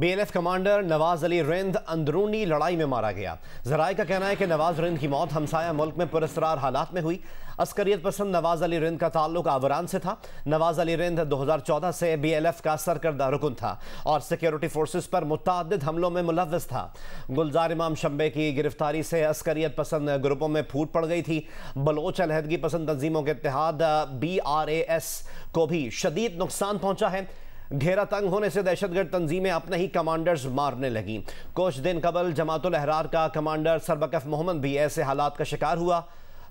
BLF commander Nawaz Ali Rind अंदरूनी लड़ाई में मारा गया। जराये का कहना है कि नवाज रिंद की मौत हमसाया मुल्क में पुरस्रार हालात में हुई। अस्करियत पसंद नवाज अली रिंद का ताल्लुक आवरान से था। नवाज अली रिंद 2014 से BLF का सरकर्दा रुकन था और सिक्योरिटी फोर्सेस पर मुतअद्दिद हमलों में मुलव्वस था। गुलजार इमाम शंबे की गिरफ्तारी से अस्करियत पसंद ग्रुपों में फूट पड़ गई थी। बलोच अलहदगी पसंद तंजीमों के इत्तेहाद BRAS को भी शदीद नुकसान पहुंचा है। घेरा तंग होने से दहशतगर्द तंजीमें अपने ही कमांडर्स मारने लगीं। कुछ दिन कबल जमातुल अहरार का कमांडर सरबकफ मोहम्मद भी ऐसे हालात का शिकार हुआ।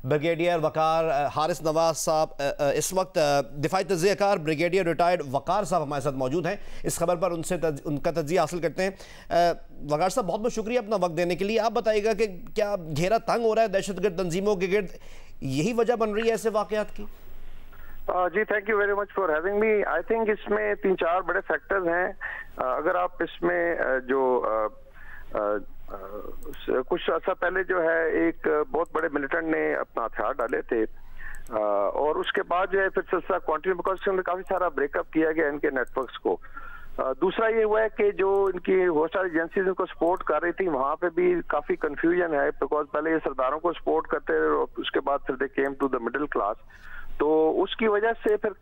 ब्रिगेडियर वकार हारिस नवाज साहब इस वक्त दिफाई तजियाकार ब्रिगेडियर रिटायर्ड वकार साहब हमारे साथ मौजूद हैं। इस खबर पर उनका तजिया हासिल करते हैं। वकार साहब, बहुत बहुत शुक्रिया अपना वक्त देने के लिए। आप बताइएगा कि क्या घेरा तंग हो रहा है दहशतगर्द तंजीमों के गिर्द, यही वजह बन रही है ऐसे वाकयात की? जी, thank you very much for having me. I think इसमें 3-4 बड़े फैक्टर्स हैं। अगर आप इसमें जो कुछ अर्सा पहले जो है एक बहुत बड़े मिलिटेंट ने अपना हथियार डाले थे और उसके बाद जो है फिर सिलसिला कंटिन्यू, बिकॉज उसके अंदर काफी सारा ब्रेकअप किया गया इनके नेटवर्क्स को। दूसरा ये हुआ है कि जो इनकी बहुत सारी एजेंसीज इनको सपोर्ट कर रही थी, वहां पे भी काफी कंफ्यूजन है, बिकॉज पहले ये सरदारों को सपोर्ट करते रहे और उसके बाद फिर they came to the middle class. तो उसकी वजह से फिर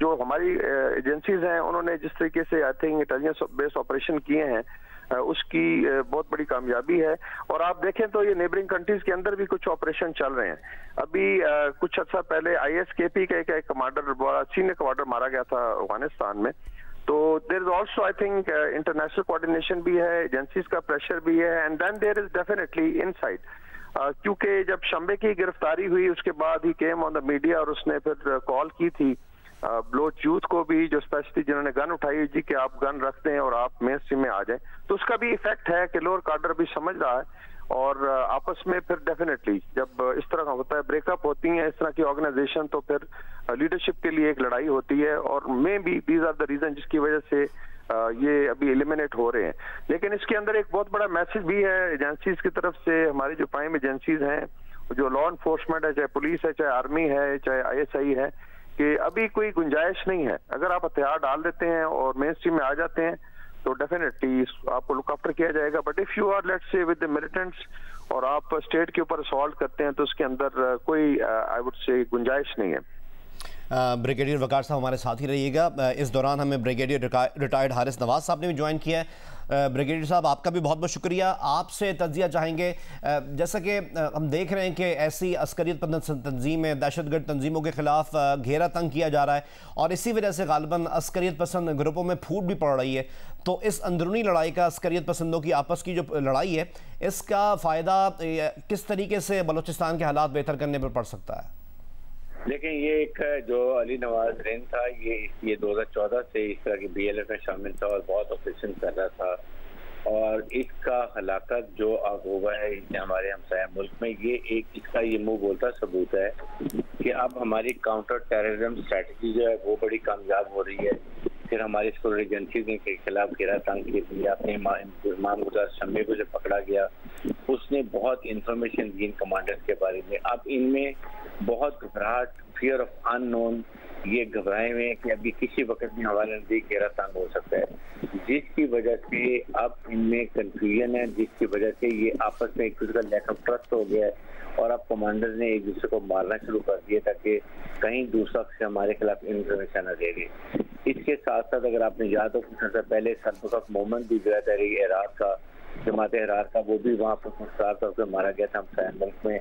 जो हमारी एजेंसीज हैं उन्होंने जिस तरीके से I think intelligence based operation किए हैं उसकी बहुत बड़ी कामयाबी है। और आप देखें तो ये नेबरिंग कंट्रीज के अंदर भी कुछ ऑपरेशन चल रहे हैं। अभी कुछ अर्सा पहले ISKP का एक कमांडर, बड़ा सीनियर कमांडर मारा गया था अफगानिस्तान में। तो there is also I think international coordination भी है, एजेंसीज का प्रेशर भी है, and then there is definitely inside. क्योंकि जब शंबे की गिरफ्तारी हुई उसके बाद ही केम ऑन द मीडिया और उसने फिर कॉल की थी बलोच यूथ को भी, जो स्पेशली जिन्होंने गन उठाई जी कि आप गन रख दें और आप मेन स्ट्रीम में आ जाएं। तो उसका भी इफेक्ट है कि लोअर कार्डर भी समझ रहा है और आपस में फिर डेफिनेटली जब इस तरह का होता है, ब्रेकअप होती है इस तरह की ऑर्गेनाइजेशन, तो फिर लीडरशिप के लिए एक लड़ाई होती है और maybe these are the reason जिसकी वजह से ये अभी एलिमिनेट हो रहे हैं। लेकिन इसके अंदर एक बहुत बड़ा मैसेज भी है एजेंसीज की तरफ से। हमारी जो प्राइम एजेंसीज हैं, जो लॉ एनफोर्समेंट है, चाहे पुलिस है, चाहे आर्मी है, चाहे ISI है, कि अभी कोई गुंजाइश नहीं है। अगर आप हथियार डाल देते हैं और मेन स्ट्रीम में आ जाते हैं तो डेफिनेटली आपको लुक आफ्टर किया जाएगा। But if you are let's say with the militants और आप स्टेट के ऊपर असॉल्ट करते हैं तो उसके अंदर कोई आई वुड से गुंजाइश नहीं है। ब्रिगेडियर वकार साहब हमारे साथ ही रहिएगा। इस दौरान हमें ब्रिगेडियर रिटायर्ड हारिस नवाज साहब ने भी ज्वाइन किया है। ब्रिगेडियर साहब, आपका भी बहुत बहुत शुक्रिया। आपसे तजिया चाहेंगे, जैसा कि हम देख रहे हैं कि ऐसी अस्करियत तंजीमें, दहशतगर्द तंजीमों के खिलाफ घेरा तंग किया जा रहा है और इसी वजह से गालिबन अस्करियत पसंद ग्रुपों में फूट भी पड़ रही है। तो इस अंदरूनी लड़ाई का, अस्करियत पसंदों की आपस की जो लड़ाई है, इसका फ़ायदा किस तरीके से बलूचिस्तान के हालात बेहतर करने पर पड़ सकता है? लेकिन ये एक जो अली नवाज रिंद था, ये 2014 से इस तरह की BLF में शामिल था और बहुत ऑपरेशन कर रहा था और इसका हलाकत जो अब हुआ है हमारे हमसाया मुल्क में, ये एक इसका ये मुंह बोलता सबूत है कि अब हमारी काउंटर टेररिज्म स्ट्रेटजी जो है वो बड़ी कामयाब हो रही है। फिर हमारी सिक्योरिटी एजेंसी के खिलाफ घेरा तंग की, आपने इमाम गुलजार शंबे को जो पकड़ा गया उसने बहुत इंफॉर्मेशन दी इन कमांडर्स के बारे में। अब इनमें बहुत घबराहट, फियर ऑफ अननोन, ये घबराए हुए हैं कि अभी किसी वक्त भी हमारे नजदीक घेरा तंग हो सकता है, जिसकी वजह से अब इनमें कंफ्यूजन है, जिसकी वजह से ये आपस में एक दूसरे का लैक ऑफ ट्रस्ट हो गया है और अब कमांडर ने एक दूसरे को मारना शुरू कर दिया ताकि कहीं दूसरा से हमारे खिलाफ इंफॉर्मेशन न दे रही। इसके साथ साथ अगर आपने याद हो कुछ अर्सा पहले सरबकफ मोहम्मद भी गया था इराक का, जमात अहरार का, वो भी वहाँ पर मुख्तार तौर पर मारा गया था हमसाया मुल्क में।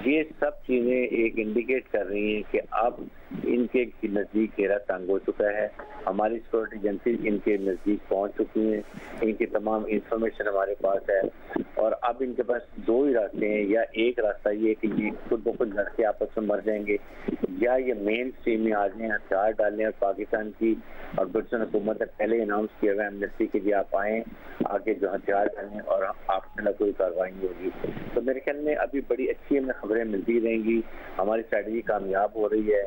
ये सब चीजें एक इंडिकेट कर रही हैं कि अब इनके नजदीक घेरा तंग हो चुका है। हमारी सिक्योरिटी एजेंसी इनके नजदीक पहुंच चुकी हैं, इनकी तमाम इंफॉर्मेशन हमारे पास है और अब इनके पास दो ही रास्ते हैं, या एक रास्ता ये कि ये खुद ब खुद लड़के आपस में मर जाएंगे, या ये मेन स्ट्रीम में आ जाए, हथियार डालें और पाकिस्तान की और ब्रिटेन हुकूमत ने पहले अनाउंस किया हुआ एमनेस्टी के लिए आप आए आगे जो हथियार डालें और आपके खिलाफ कोई कार्रवाई नहीं होगी। तो मेरे ख्याल में अभी बड़ी अच्छी खबरें मिलती रहेंगी। हमारी स्ट्रैटेजी कामयाब हो रही है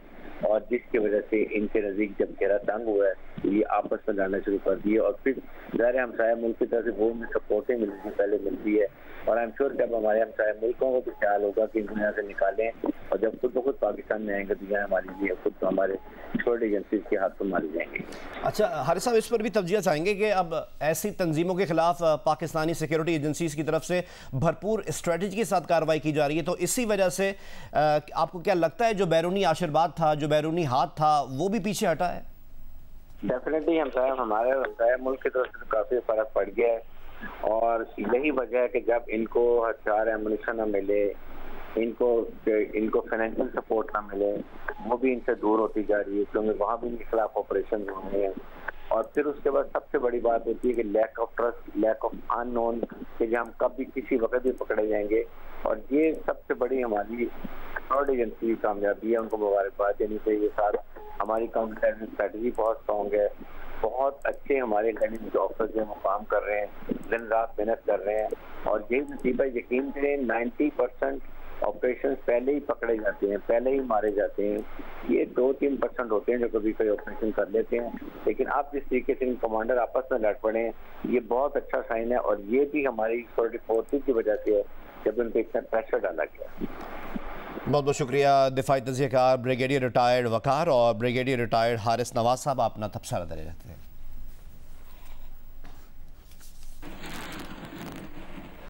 और जिसकी वजह से इनके नज़दीक जब घेरा तंग हुआ है तो ये आपस में लड़ना शुरू कर दिए और फिर ज़ाहिर हमसाया मुल्क की तरफ से वो सपोर्टें मिलती पहले मिलती है और आई एम श्योर जब हमारे हमसाया मुल्कों को भी ख्याल होगा कि इनको यहाँ से निकालें और जब खुद ब खुद पाकिस्तान में आएंगे तो यहाँ हमारी भी खुद तो हमारे छोटे एजेंसीज के हाथ पर मारी जाएंगे। अच्छा हारिस साहब, इस पर भी तवज्जो चाहेंगे कि अब ऐसी तंजीमों के खिलाफ पाकिस्तानी सिक्योरिटी एजेंसीज की तरफ से भरपूर स्ट्रेटजी के साथ कार्रवाई की जा रही है, तो इसी वजह से आपको क्या लगता है जो बैरूनी आशीर्वाद था, जो बैरूनी हाथ था, वो भी पीछे हटा है? डेफिनेटली हमारे हमसाया मुल्क की तरफ से काफी फर्क पड़ गया है और यही वजह है कि जब इनको हथियार एमुनिशन न मिले, इनको फाइनेंशियल सपोर्ट ना मिले, वो भी इनसे दूर होती जा रही है क्योंकि वहाँ भी इनके खिलाफ ऑपरेशन हो रहे हैं। और फिर उसके बाद सबसे बड़ी बात होती है कि lack of trust, lack of unknown, कि जब हम कभी किसी वक्त भी पकड़े जाएंगे और ये सबसे बड़ी हमारी थर्ड एजेंसी की कामयाबी है, उनको मुबारकबाद देनी चाहिए। साथ हमारी काउंटर टेररिज्म स्ट्रेटजी बहुत स्ट्रॉन्ग है, बहुत अच्छे हमारे इंटेलिजेंस ऑफिसर्स जो काम कर रहे हैं, दिन रात मेहनत कर रहे हैं और यही नतीबा यकीन करें 90% ऑपरेशन पहले ही पकड़े जाते हैं, पहले ही मारे जाते हैं। ये 2-3% होते हैं जो कभी कोई ऑपरेशन कर लेते हैं, लेकिन आप जिस तरीके से इन कमांडर आपस में लड़ पड़े हैं ये बहुत अच्छा साइन है और ये भी हमारी सिक्योरिटी फोर्सेज की वजह से है जब उन पर इतना प्रेशर डाला गया। बहुत बहुत शुक्रिया दिफाई तज़कियाकार ब्रिगेडियर रिटायर्ड वकार और ब्रिगेडियर रिटायर्ड हारिस नवाज साहब, अपना तबसरा दे रहते हैं।